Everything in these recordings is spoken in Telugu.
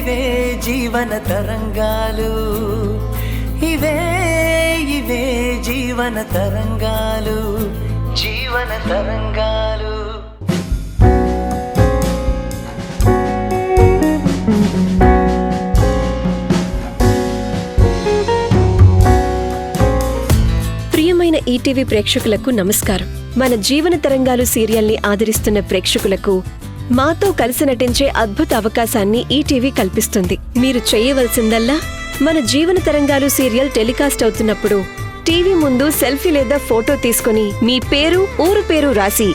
ఇవే జీవన తరంగాలు, ఇవే ఇవే జీవన తరంగాలు, జీవన తరంగాలు. ప్రియమైన ఈటీవీ ప్రేక్షకులకు నమస్కారం. మన జీవన తరంగాలు సీరియల్ని ఆదరిస్తున్న ప్రేక్షకులకు మాతో కలిసి నటించే అద్భుత అవకాశాన్ని ఈటీవీ కల్పిస్తుంది. మీరు చేయవలసిందల్లా మన జీవన తరంగాలు సీరియల్ టెలికాస్ట్ అవుతున్నప్పుడు టీవీ ముందు సెల్ఫీ లేదా ఫోటో తీసుకుని మీ పేరు, ఊరు పేరు రాసి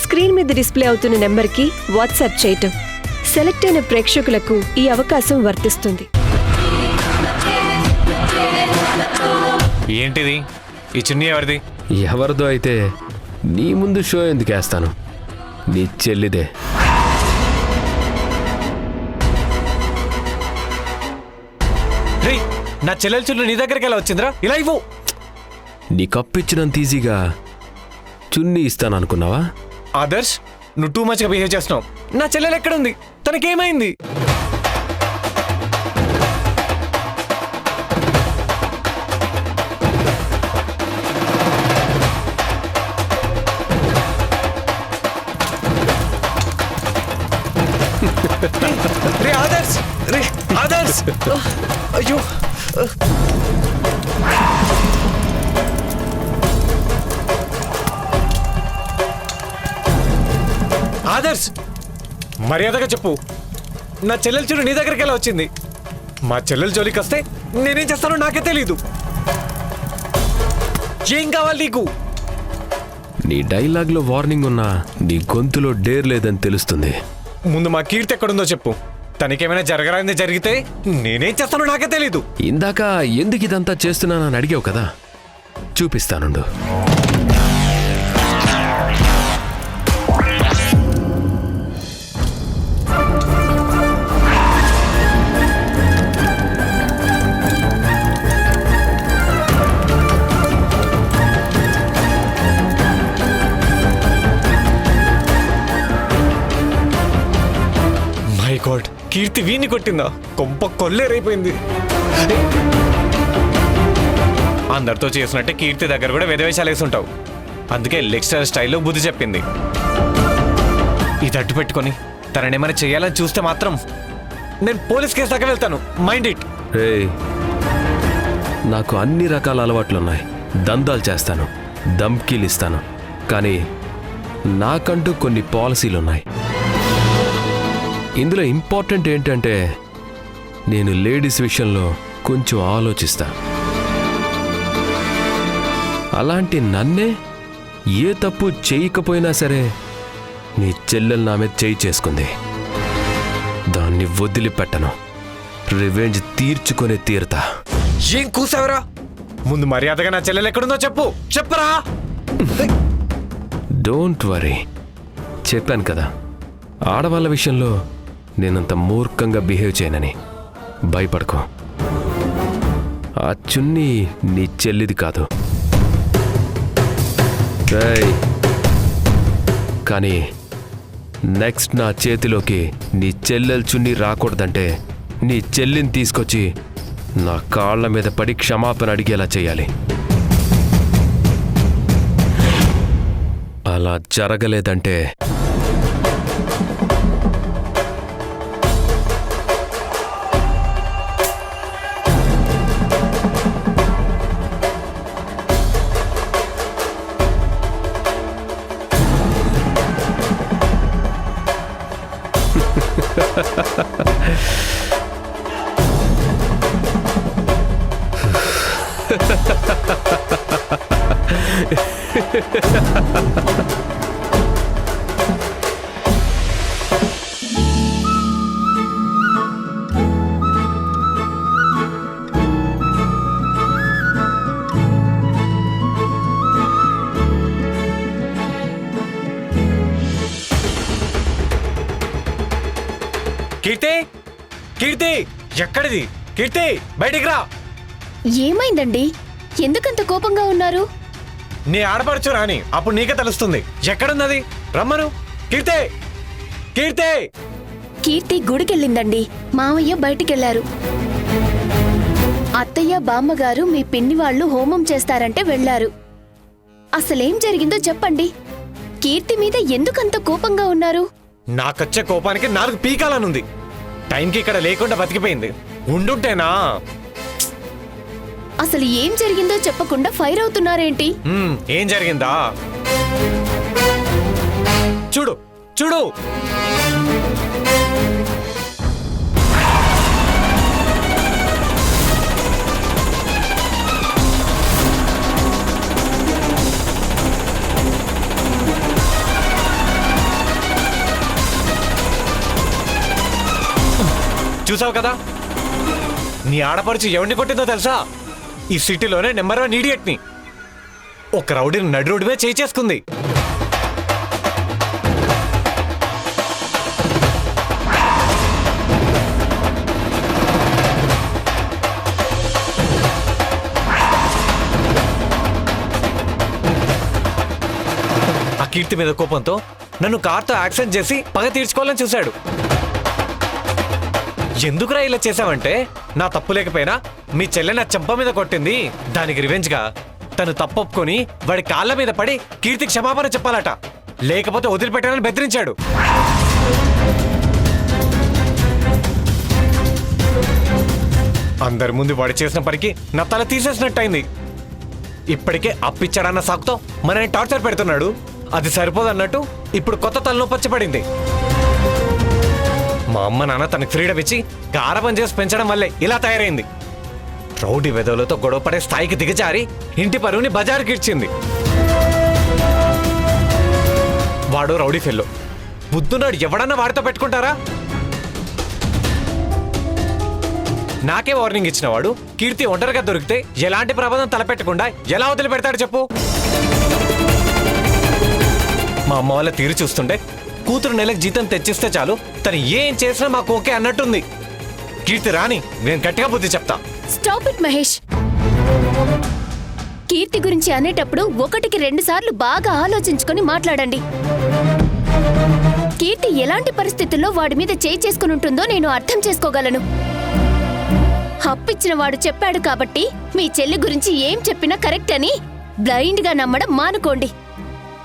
స్క్రీన్ మీద డిస్ప్లే అవుతున్న నెంబర్కి వాట్సాప్ చేయటం. సెలెక్ట్ అయిన ప్రేక్షకులకు ఈ అవకాశం వర్తిస్తుంది. ఏంటిది? ఈ చున్నీ ఎవరిది? ఎవరిదో అయితే నీ ముందు షో ఎందుకు వేస్తాను? నీ చెల్లిదే. నా చెల్లెల చున్నీ నీ దగ్గరికి ఎలా వచ్చిందిరా? ఇలా ఇవ్వు. నీ కప్పిచ్చినంత ఈజీగా చున్నీ ఇస్తాననుకున్నావా? ఆదర్శ్, నువ్వు టూ మచ్గా బిహేవ్ చేస్తున్నావు. నా చెల్లెలు ఎక్కడుంది? తనకేమైంది? రే ఆదర్శ్, రే ఆదర్శ్, అయ్యో. ఆదర్శ్, మర్యాదగా చెప్పు, నా చెల్లెల చూడు నీ దగ్గరికి ఎలా వచ్చింది? మా చెల్లెల జోలికి వస్తే నేనేం చేస్తానో నాకే తెలీదు. ఏం కావాలి నీకు? నీ డైలాగ్లో వార్నింగ్ ఉన్నా నీ గొంతులో డేర్ లేదని తెలుస్తుంది. ముందు మా కీర్తి ఎక్కడుందో చెప్పు. తనకేమైనా జరగరాంది జరిగితే నేనేం చేస్తానో నాకే తెలీదు. ఇందాక ఎందుకు ఇదంతా చేస్తున్నానని అడిగావు కదా, చూపిస్తానుండు. మై గాడ్, కీర్తి వీణ్ణి కొట్టిందా? కొంప కొల్లేరైపోయింది. అందరితో చేసినట్టే కీర్తి దగ్గర కూడా వేదవేషాలు వేసుంటావు. అందుకే లెక్చరర్ స్టైల్లో బుద్ధి చెప్పింది. ఇది అడ్డు పెట్టుకొని తననేమైనా చేయాలని చూస్తే మాత్రం నేను పోలీస్ కేసు దాకా వెళ్తాను. Mind it. నాకు అన్ని రకాల అలవాట్లున్నాయి. దందాలు చేస్తాను, ధమ్కీలు ఇస్తాను. కానీ నాకంటూ కొన్ని పాలసీలున్నాయి. ఇందులో ఇంపార్టెంట్ ఏంటంటే నేను లేడీస్ విషయంలో కొంచెం ఆలోచిస్తా. అలాంటి నన్నే ఏ తప్పు చేయకపోయినా సరే నీ చెల్లెలు నా మీద చేయి చేసుకుంది. దాన్ని వదిలిపెట్టను. రివెంజ్ తీర్చుకొని తీరుతా. ఏం కూసావరా? ముందు మర్యాదగా నా చెల్లెలు ఎక్కడుందో చెప్పు. చెప్పరా? డోంట్ వరీ, చెప్పాను కదా, ఆడవాళ్ళ విషయంలో నేనంత మూర్ఖంగా బిహేవ్ చేయనని. భయపడకు. ఆ చున్నీ నీ చెల్లిది కాదు. కానీ నెక్స్ట్ నా చేతిలోకి నీ చెల్లెల చున్నీ రాకూడదంటే నీ చెల్లిని తీసుకొచ్చి నా కాళ్ళ మీద పడి క్షమాపణ అడిగేలా చేయాలి. అలా జరగలేదంటే కీర్తి, కీర్తి, ఎక్కడిది? కీర్తి, బయటికి రా. ఏమైందండి? ఎందుకంత కోపంగా ఉన్నారు? నీ ఆడపడుచు రాని, అప్పుడు నీకే తెలుస్తుంది. ఎక్కడున్నది? రమ్మను. కీర్తి, కీర్తి. కీర్తి గుడికెళ్ళిందండి. మావయ్య బయటికెళ్లారు. అత్తయ్య బామ్మగారు మీ పిన్ని వాళ్ళు హోమం చేస్తారంటే వెళ్లారు. అసలేం జరిగిందో చెప్పండి. కీర్తి మీద ఎందుకంత కోపంగా ఉన్నారు? నాకొచ్చే కోపానికి 4 పీకాలనుంది. టైంకి ఇక్కడ లేకుండా బతికిపోయింది. ఉండుంటేనా? అసలు ఏం జరిగిందో చెప్పకుండా ఫైర్ అవుతున్నారేంటి? ఏం జరిగిందా? చూడు చూడు. చూసావు కదా, నీ ఆడపడుచు ఎవరిని కొట్టిందో తెలుసా? ఈ సిటీలోనే నెంబర్ 1 ఈడియట్ని. ఒక రౌడీని నడి రోడ్డు మీద చేసుకుంది. ఆ కీర్తి మీద కోపంతో నన్ను కార్తో యాక్సిడెంట్ చేసి పగ తీర్చుకోవాలని చూశాడు. ఎందుకురా ఇలా చేసావంటే, నా తప్పు లేకపోయినా మీ చెల్లె నా చెంప మీద కొట్టింది, దానికి రివెంజ్గా తను తప్పొప్పుకొని వాడి కాళ్ళ మీద పడి కీర్తి క్షమాపణ చెప్పాలట, లేకపోతే వదిలిపెట్టానని బెదిరించాడు. అందరి ముందు వాడు చేసిన పనికి నా తల తీసేసినట్టయింది. ఇప్పటికే అప్పిచ్చాడన్న సాకుతో మనని టార్చర్ పెడుతున్నాడు. అది సరిపోదన్నట్టు ఇప్పుడు కొత్త తలనొప్పి పడింది. మా అమ్మ నాన్న తనకు ఫ్రీడమ్ ఇచ్చి గారాబం చేసి పెంచడం వల్లే ఇలా తయారైంది. రౌడీ వెధవులతో గొడవపడే స్థాయికి దిగజారి ఇంటి పరువుని బజారుకి ఇచ్చింది. వాడు రౌడీ ఫెల్లో. బుద్ధున్నాడు ఎవడన్నా వాడితో పెట్టుకుంటారా? నాకే వార్నింగ్ ఇచ్చిన వాడు కీర్తి ఒంటరిగా దొరికితే ఎలాంటి ప్రమాదం తలపెట్టకుండా ఎలా వదిలిపెడతాడు చెప్పు? మా అమ్మ వాళ్ళ తీరు చూస్తుంటే కూతురు నెలకు జీతం తెచ్చిస్తే చాలు, తను ఏం చేసినా మాకు ఓకే అన్నట్టుంది. కీర్తి రాని, నేను గట్టిగా బుద్ధి చెప్తా. Stop it Mahesh. కీర్తి గురించి అనేటప్పుడు 1కి 2 సార్లు బాగా ఆలోచించుకొని మాట్లాడండి. కీర్తి ఎలాంటి పరిస్థితుల్లో వాడి మీద చేయి చేసుకుని ఉంటుందో నేను అర్థం చేసుకోగలను. అప్పిచ్చిన వాడు చెప్పాడు కాబట్టి మీ చెల్లి గురించి ఏం చెప్పినా కరెక్ట్ అని బ్లైండ్ గా నమ్మడం మానుకోండి.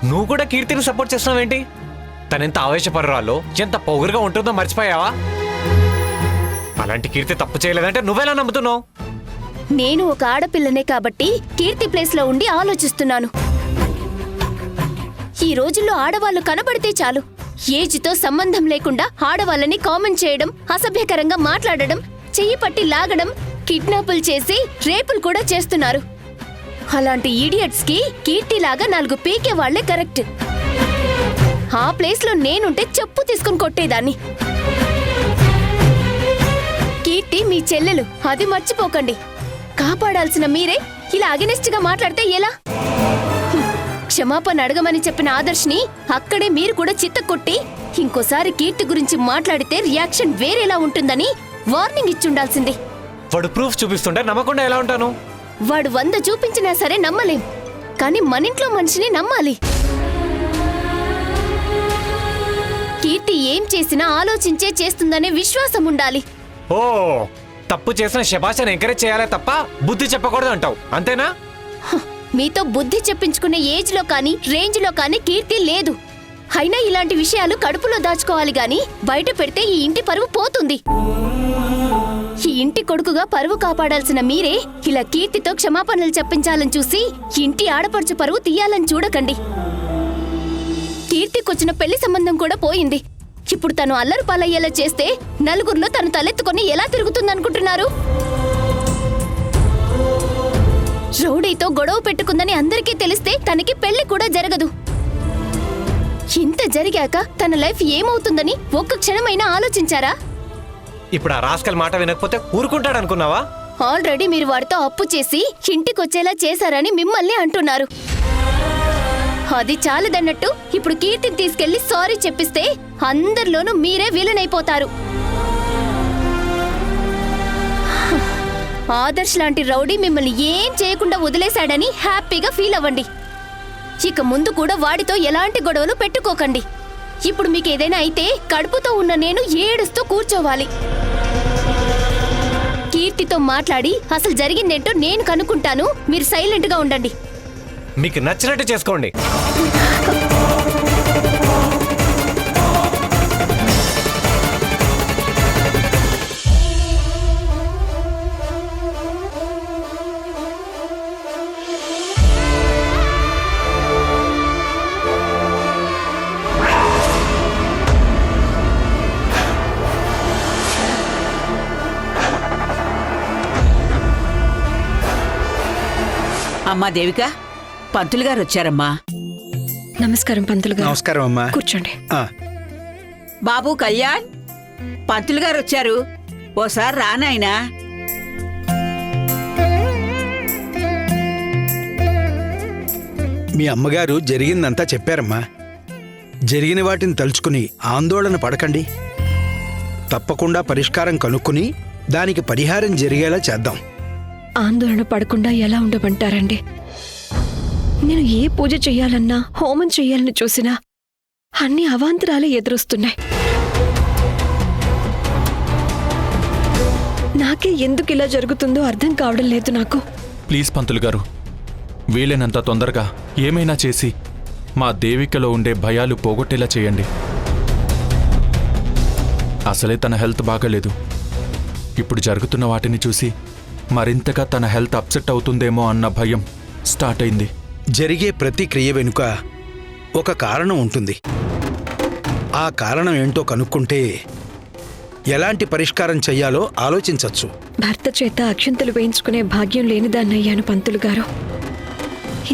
నువ్వు కూడా కీర్తిని సపోర్ట్ చేస్తున్నావేంటి? తనెంత ఆవేశపరురాలో, ఎంత పొగురుగా ఉంటుందో మర్చిపోయావా? అలాంటి కీర్తి తప్పు చేయలేదంటే నువ్వెలా నమ్ముతున్నావు? నేను ఒక ఆడపిల్లనే కాబట్టి కీర్తి ప్లేస్ లో ఉండి ఆలోచిస్తున్నాను. ఈ రోజుల్లో ఆడవాళ్లు కనబడితే చాలు, ఏజ్తో సంబంధం లేకుండా ఆడవాళ్ళని కామెంట్ చేయడం, అసభ్యకరంగా మాట్లాడడం, చెయ్యి పట్టి లాగడం, కిడ్నాపులు చేసి రేపులు కూడా చేస్తున్నారు. అలాంటి ఈడియట్స్ కి కీర్తిలాగా 4 పీకే వాళ్లే కరెక్ట్. ఆ ప్లేస్ లో నేనుంటే చెప్పు తీసుకుని కొట్టేదాన్ని. కీర్తి మీ చెల్లెలు, అది మర్చిపోకండి. కాపాడాల్సిన మీరే ఇలా అగెనిస్ట్ గా మాట్లాడితే ఎలా? క్షమాపణ అడగమని చెప్పిన ఆదర్శ్ని అక్కడే మీరు కూడా చిత్తకొట్టి ఇంకోసారి కీర్తి గురించి మాట్లాడితే రియాక్షన్ వేరేలా ఉంటుందని వార్నింగ్ ఇచ్చుండాల్సింది. వాడు ప్రూఫ్ చూపిస్తుంటే నమ్మకుండా ఎలా ఉంటాను? వాడు 100 చూపించినా సరే నమ్మలేం, కానీ మనింట్లో మనిషిని నమ్మాలి. కీర్తి ఏం చేసినా ఆలోచించే చేస్తుందనే విశ్వాసం ఉండాలి. ఓ, తప్పు చేసిన శభాషను ఎంకరేజ్ చేయాలే తప్ప బుద్ధి చెప్పకూడదు అంటావు, అంతేనా? మీతో బుద్ధి చెప్పించుకునే ఏజ్ లో కానీ రేంజ్ లో కానీ కీర్తి లేదు. అయినా ఇలాంటి విషయాలు కడుపులో దాచుకోవాలి గాని బయట పెడితే ఈ ఇంటి పరువు పోతుంది. ఈ ఇంటి కొడుకుగా పరువు కాపాడాల్సిన మీరే ఇలా కీర్తితో క్షమాపణలు చెప్పించాలని చూసి ఇంటి ఆడపడుచు పరువు తీయాలని చూడకండి. కీర్తికొచ్చిన పెళ్లి సంబంధం కూడా పోయింది. ఇప్పుడు తను అల్లరి పాలయ్యేలా చేస్తే నలుగురిలో తను తలెత్తుకొని ఎలా తిరుగుతుందనుకుంటున్నారు? రౌడీతో గొడవ పెట్టుకుందని అందరికీ తెలిస్తే తనకి పెళ్లి కూడా జరగదు. ఇంత జరిగాక తన లైఫ్ ఏమవుతుందని ఒక్క క్షణమైనా ఆలోచించారా? ఇప్పుడు ఆ రాస్కల్ మాట వినకపోతే ఊరుకుంటాడనుకున్నావా? ఆల్రెడీ మీరు వాడితో అప్పు చేసి ఇంటికొచ్చేలా చేశారని మిమ్మల్ని అంటున్నారు. అది చాలదన్నట్టు ఇప్పుడు కీర్తిని తీసుకెళ్లి సారీ చెప్పిస్తే అందరిలోనూ మీరే విలనైపోతారు. ఆదర్శ్ లాంటి రౌడీ మిమ్మల్ని ఏం చేయకుండా వదిలేశాడని హ్యాపీగా ఫీల్ అవ్వండి. ఇక ముందు కూడా వాడితో ఎలాంటి గొడవలు పెట్టుకోకండి. ఇప్పుడు మీకు ఏదైనా అయితే కడుపుతో ఉన్న నేను ఏడుస్తూ కూర్చోవాలి. కీర్తితో మాట్లాడి అసలు జరిగిందేంటో నేను కనుక్కుంటాను. మీరు సైలెంట్ గా ఉండండి. మీకు నచ్చినట్టు చేసుకోండి. అమ్మా దేవిక, పంతులు గారు వచ్చారమ్మా. నమస్కారం పంతులు గారు. నమస్కారం అమ్మా. కూర్చోండి. బాబు కళ్యాణ్, పంతులు గారు వచ్చారు, ఓసారి రానాయనా. మీ అమ్మగారు జరిగిందంతా చెప్పారమ్మా. జరిగిన వాటిని తలుచుకుని ఆందోళన పడకండి. తప్పకుండా పరిష్కారం కనుక్కుని దానికి పరిహారం జరిగేలా చేద్దాం. ఆందోళన పడకుండా ఎలా ఉండమంటారండి? నేను ఏ పూజ చెయ్యాలన్నా, హోమం చెయ్యాలని చూసినా అన్ని అవాంతరాలే ఎదురొస్తున్నాయి. నాకే ఎందుకు ఇలా జరుగుతుందో అర్థం కావడం లేదు నాకు. ప్లీజ్ పంతులు గారు, వీలైనంత తొందరగా ఏమైనా చేసి మా దేవికలో ఉండే భయాలు పోగొట్టేలా చేయండి. అసలే తన హెల్త్ బాగాలేదు. ఇప్పుడు జరుగుతున్న వాటిని చూసి మరింతగా తన హెల్త్ అప్సెట్ అవుతుందేమో అన్న భయం స్టార్ట్ అయింది. జరిగే ప్రతి క్రియ వెనుక ఒక కారణం ఉంటుంది. ఆ కారణం ఏంటో కనుక్కుంటే ఎలాంటి పరిష్కారం చెయ్యాలో ఆలోచించవచ్చు. భర్త చేత అక్షంతలు వేయించుకునే భాగ్యం లేనిదాన్నయ్యాను పంతులు గారు.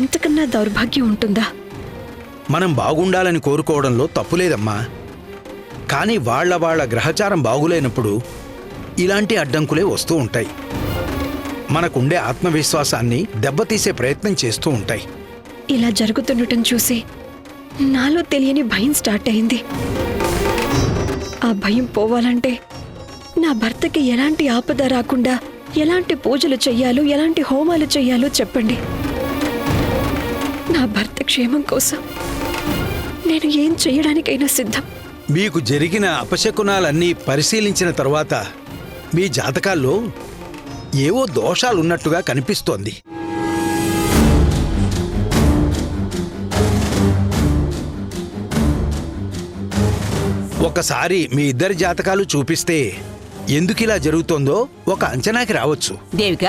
ఇంతకన్నా దౌర్భాగ్యం ఉంటుందా? మనం బాగుండాలని కోరుకోవడంలో తప్పులేదమ్మా. కానీ వాళ్ళ గ్రహచారం బాగులేనప్పుడు ఇలాంటి అడ్డంకులే వస్తూ ఉంటాయి. మనకుండే ఆత్మవిశ్వాసాన్ని దెబ్బతీసే ప్రయత్నం చేస్తూ ఉంటాయి. ఇలా జరుగుతుండటం చూసి నాలో తెలియని భయం స్టార్ట్ అయింది. ఆ భయం పోవాలంటే నా భర్తకి ఎలాంటి ఆపద రాకుండా ఎలాంటి పూజలు చెయ్యాలో, ఎలాంటి హోమాలు చెయ్యాలో చెప్పండి. నా భర్త క్షేమం కోసం నేను ఏం చెయ్యడానికైనా సిద్ధం. మీకు జరిగిన అపశకునాలన్నీ పరిశీలించిన తర్వాత మీ జాతకాల్లో ఏవో దోషాలున్నట్టుగా కనిపిస్తోంది. ఒకసారి మీ ఇద్దరి జాతకాలు చూపిస్తే ఎందుకిలా జరుగుతోందో ఒక అంచనాకి రావచ్చు. దేవిక,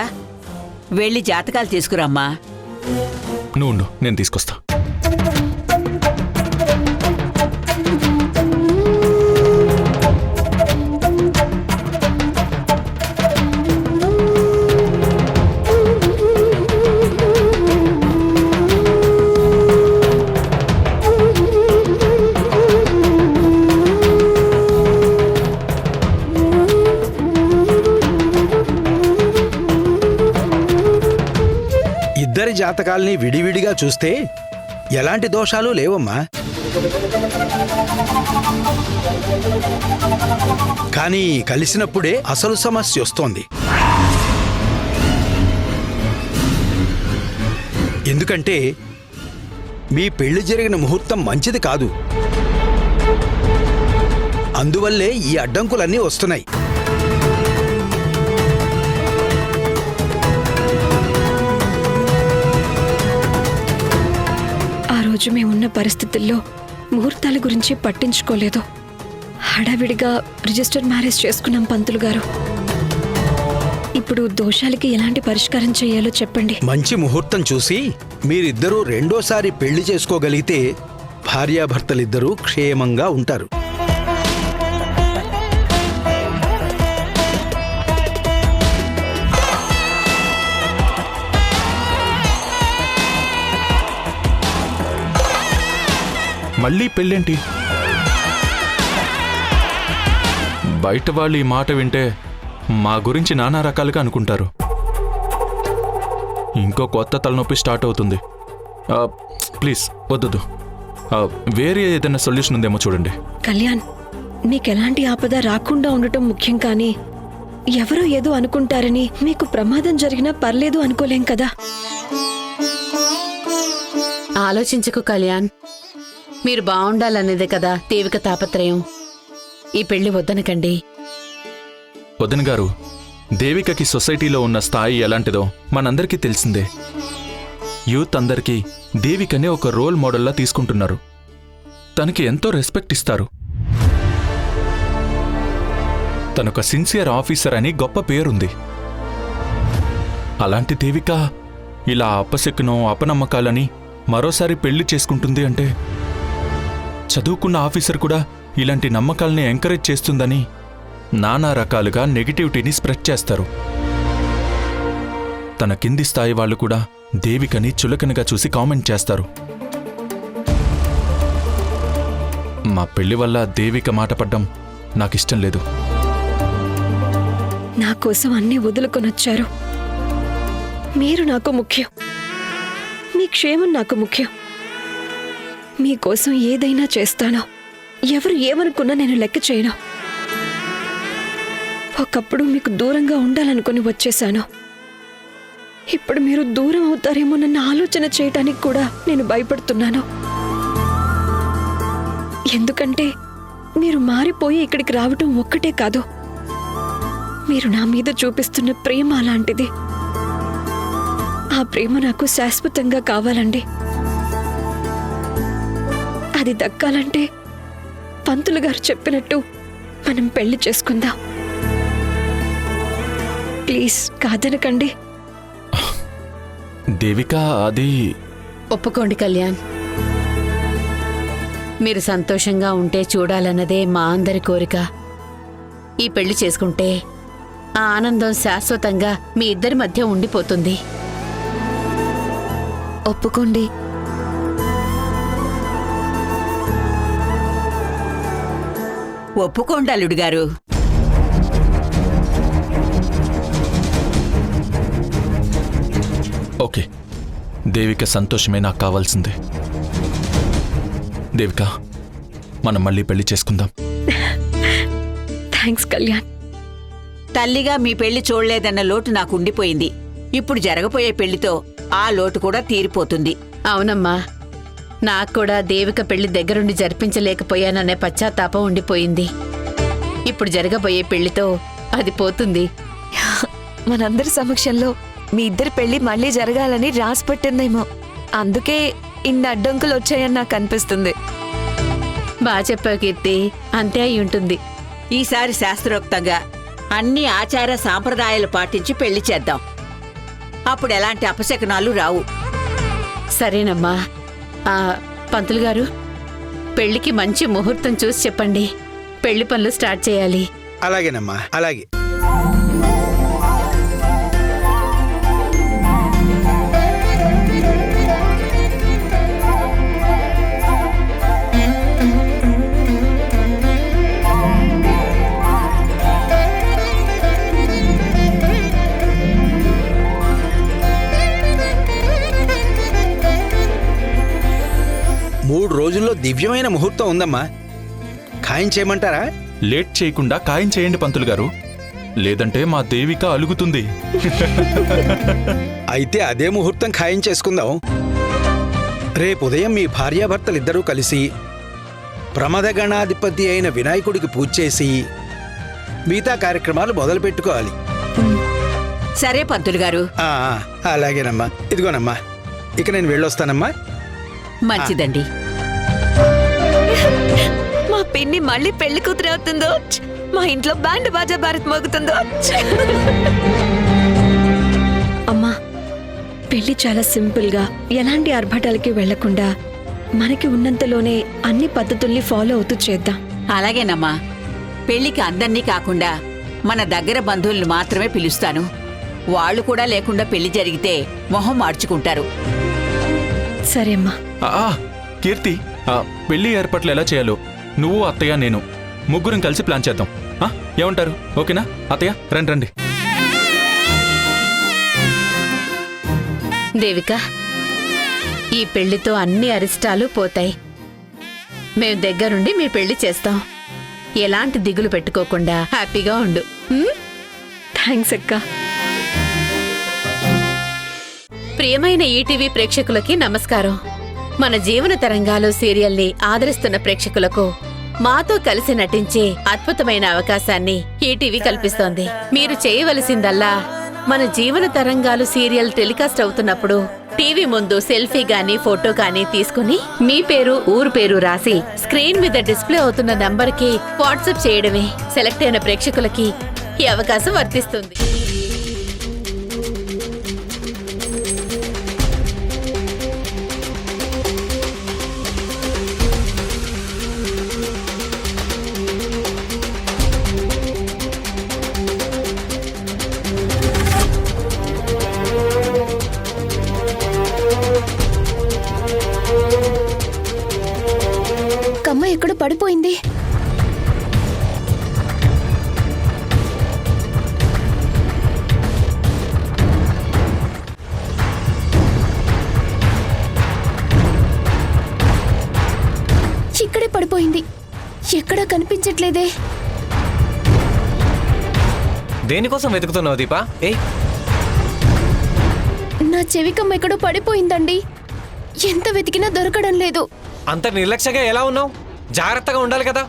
వెళ్ళి జాతకాలు తీసుకురామ్మా. నువ్వు నేను తీసుకొస్తా. ఇద్దరి జాతకాల్ని విడివిడిగా చూస్తే ఎలాంటి దోషాలు లేవమ్మా. కానీ కలిసినప్పుడే అసలు సమస్య వస్తోంది. ఎందుకంటే మీ పెళ్లి జరిగిన ముహూర్తం మంచిది కాదు. అందువల్లే ఈ అడ్డంకులన్నీ వస్తున్నాయి. రోజు మేమున్న పరిస్థితుల్లో ముహూర్తాల గురించి పట్టించుకోలేదు. హడావిడిగా రిజిస్టర్ మ్యారేజ్ చేసుకున్నాం పంతులు గారు. ఇప్పుడు దోషాలకి ఎలాంటి పరిష్కారం చేయాలో చెప్పండి. మంచి ముహూర్తం చూసి మీరిద్దరూ రెండోసారి పెళ్లి చేసుకోగలిగితే భార్యాభర్తలిద్దరూ క్షేమంగా ఉంటారు. మళ్ళీ పెళ్ళేంటి? బయట వాళ్ళు ఈ మాట వింటే మా గురించి నానా రకాలుగా అనుకుంటారు. ఇంకో కొత్త తలనొప్పి స్టార్ట్ అవుతుంది. ప్లీజ్ వద్దు. వేరే ఏదైనా సొల్యూషన్ ఉందేమో చూడండి. కళ్యాణ్, మీకెలాంటి ఆపద రాకుండా ఉండటం ముఖ్యం. కానీ ఎవరో ఏదో అనుకుంటారని మీకు ప్రమాదం జరిగినా పర్లేదు అనుకోలేం కదా. ఆలోచించకు కళ్యాణ్. మీరు బావుండాలనేదే కదా దేవిక తాపత్రయం. ఈ పెళ్లి వద్దనకండి. వదిన గారు, దేవికకి సొసైటీలో ఉన్న స్థాయి ఎలాంటిదో మనందరికీ తెలిసిందే. యూత్ అందరికీ దేవికనే ఒక రోల్ మోడల్లా తీసుకుంటున్నారు. తనకి ఎంతో రెస్పెక్ట్ ఇస్తారు. తనొక సిన్సియర్ ఆఫీసర్ అని గొప్ప పేరుంది. అలాంటి దేవిక ఇలా అపశకునం అపనమ్మకాలని మరోసారి పెళ్లి చేసుకుంటుంది అంటే, చదువుకున్న ఆఫీసర్ కూడా ఇలాంటి నమ్మకాల్ని ఎంకరేజ్ చేస్తుందని నానా రకాలుగా నెగిటివిటీని స్ప్రెడ్ చేస్తారు. తన కింది స్థాయి వాళ్ళు కూడా దేవికని చులకనగా చూసి కామెంట్ చేస్తారు. మా పెళ్లి వల్ల దేవిక మాట పడ్డం నాకిష్టం లేదు. నా కోసం అన్నీ వదులుకొనొచ్చారు. మీరు నాకు ముఖ్యం. మీ క్షేమం నాకు ముఖ్యం. మీకోసం ఏదైనా చేస్తాను. ఎవరు ఏమనుకున్నా నేను లెక్క చేయను. ఒకప్పుడు మీకు దూరంగా ఉండాలనుకుని వచ్చేశాను. ఇప్పుడు మీరు దూరం అవుతారేమోనన్న ఆలోచన చేయటానికి కూడా నేను భయపడుతున్నాను. ఎందుకంటే మీరు మారిపోయి ఇక్కడికి రావటం ఒక్కటే కాదు, మీరు నా మీద చూపిస్తున్న ప్రేమ అలాంటిది. ఆ ప్రేమ నాకు శాశ్వతంగా కావాలండి. అది దక్కాలంటే పంతులు గారు చెప్పినట్టు మనం పెళ్లి చేసుకుందాం. ప్లీజ్ కాదనకండి. దేవిక, అది ఒప్పుకోండి కళ్యాణ్. మీరు సంతోషంగా ఉంటే చూడాలన్నదే మా అందరి కోరిక. ఈ పెళ్లి చేసుకుంటే ఆ ఆనందం శాశ్వతంగా మీ ఇద్దరి మధ్య ఉండిపోతుంది. ఒప్పుకోండి. ఒప్పుకోండి అల్లుడు గారు. ఓకే, దేవిక సంతోషమే నాకు కావాల్సిందే. దేవిక, మనం మళ్ళీ పెళ్లి చేసుకుందాం. థ్యాంక్స్ కళ్యాణ్. తల్లిగా మీ పెళ్లి చూడలేదన్న లోటు నాకు ఉండిపోయింది. ఇప్పుడు జరగబోయే పెళ్లితో ఆ లోటు కూడా తీరిపోతుంది. అవునమ్మా, నాకు కూడా దేవిక పెళ్లి దగ్గరుండి జరిపించలేకపోయాననే పశ్చాత్తాపం ఉండిపోయింది. ఇప్పుడు జరగబోయే పెళ్లితో అది పోతుంది. మనందరి సమక్షంలో మీ ఇద్దరి పెళ్లి మళ్ళీ జరగాలని రాసిపెట్టిందేమో. అందుకే ఇన్ని అడ్డంకులు వచ్చాయని నాకు అనిపిస్తుంది. బాగా చెప్పావు కీర్తి, అంతే అయి ఉంటుంది. ఈసారి శాస్త్రోక్తంగా అన్ని ఆచార సాంప్రదాయాలు పాటించి పెళ్లి చేద్దాం. అప్పుడు ఎలాంటి అపశకునాలు రావు. సరేనమ్మా. పంతులు గారు, పెళ్లికి మంచి ముహూర్తం చూసి చెప్పండి. పెళ్లి పనులు స్టార్ట్ చేయాలి. అలాగేనమ్మా, అలాగే. మూడు రోజుల్లో దివ్యమైన ముహూర్తం ఉందమ్మా. ఖాయం చేయమంటారా? లేట్ చేయకుండా ఖాయం చేయండి పంతులు గారు, లేదంటే మా దేవిక అలుగుతుంది. అయితే అదే ముహూర్తం ఖాయం చేసుకుందాం. రేపు ఉదయం మీ భార్యాభర్తలిద్దరూ కలిసి ప్రమద గణాధిపతి అయిన వినాయకుడికి పూజ చేసి మిగతా కార్యక్రమాలు మొదలు పెట్టుకోవాలి. సరే పంతులు గారు. అలాగేనమ్మా. ఇదిగోనమ్మా, ఇక నేను వెళ్ళొస్తానమ్మా. మంచిదండి. మా పిన్ని మళ్ళీ పెళ్లి కూతురు అవుతుందో, మా ఇంట్లో బ్యాండ్ బాజా భారత్ మోగుతుందో. అమ్మా, పెళ్లి చాలా సింపుల్ గా ఎలాంటి ఆర్భాటాలకి వెళ్లకుండా మనకి ఉన్నంతలోనే అన్ని పద్ధతుల్ని ఫాలో అవుతూ చేద్దాం. అలాగేనమ్మా. పెళ్లికి అందర్నీ కాకుండా మన దగ్గర బంధువుల్ని మాత్రమే పిలుస్తాను. వాళ్ళు కూడా లేకుండా పెళ్లి జరిగితే మొహం మార్చుకుంటారు. సరే అమ్మా. కీర్తి, పెళ్లి ఏర్పాట్లు ఎలా చేయాలో నువ్వు, అత్తయ్య, నేను ముగ్గురం కలిసి ప్లాన్ చేద్దాం. ఏమంటారు? ఓకేనా అత్తయ్య? రండి రండి. దేవిక, ఈ పెళ్లితో అన్ని అరిష్టాలు పోతాయి. మేం దగ్గరుండి మీ పెళ్లి చేస్తాం. ఎలాంటి దిగులు పెట్టుకోకుండా హ్యాపీగా ఉండు. థ్యాంక్స్ అక్క. ప్రియమైన ఈటీవీ ప్రేక్షకులకి నమస్కారం. మన జీవన తరంగాలు సీరియల్ని ఆదరిస్తున్న ప్రేక్షకులకు మాతో కలిసి నటించే అద్భుతమైన అవకాశాన్ని ఈటీవీ కల్పిస్తోంది. మీరు చేయవలసిందల్లా మన జీవన తరంగాలు సీరియల్ టెలికాస్ట్ అవుతున్నప్పుడు టీవీ ముందు సెల్ఫీ గానీ ఫోటో కానీ తీసుకుని మీ పేరు ఊరు పేరు రాసి స్క్రీన్ మీద డిస్ప్లే అవుతున్న నంబర్కి వాట్సాప్ చేయడమే. సెలెక్ట్ అయిన ప్రేక్షకులకి ఈ అవకాశం వర్తిస్తుంది. కమ్మ ఎక్కడ పడిపోయింది? ఇక్కడే పడిపోయింది. ఎక్కడా కనిపించట్లేదే. దేనికోసం వెతుకుతున్నావు దీపా? నా చెవికమ్మ ఎక్కడో పడిపోయిందండి. ఎంత వెతికినా దొరకడం లేదు. అంత నిర్లక్ష్యంగా ఎలా ఉన్నావు? జాగ్రత్తగా ఉండాలి కదా.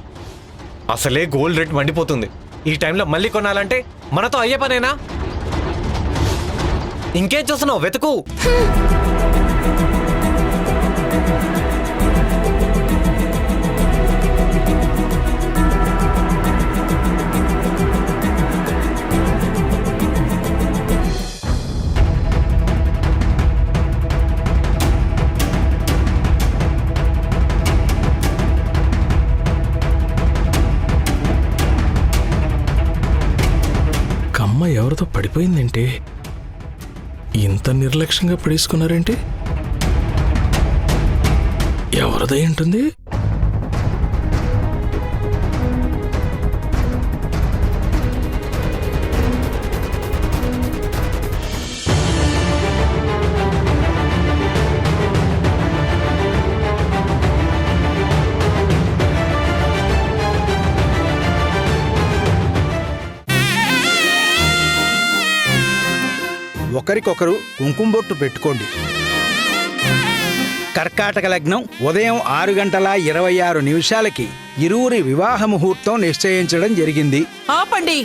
అసలే గోల్డ్ రేట్ మండిపోతుంది. ఈ టైంలో మళ్ళీ కొనాలంటే మనతో అయ్యే పనేనా? ఇంకేం చూస్తున్నావు? వెతుకు. కమ్మ ఎవరితో పడిపోయిందేంటి? ఇంత నిర్లక్ష్యంగా పడేసుకున్నారేంటి? ఎవరిదై ఉంటుంది? ఒకరికొకరు కుంకుమ పెట్టుకోండి. కర్కాటక లగ్నం ఉదయం 6:26 ఇరువురి వివాహ ముహూర్తం నిశ్చయించడం జరిగింది. ఆపండి.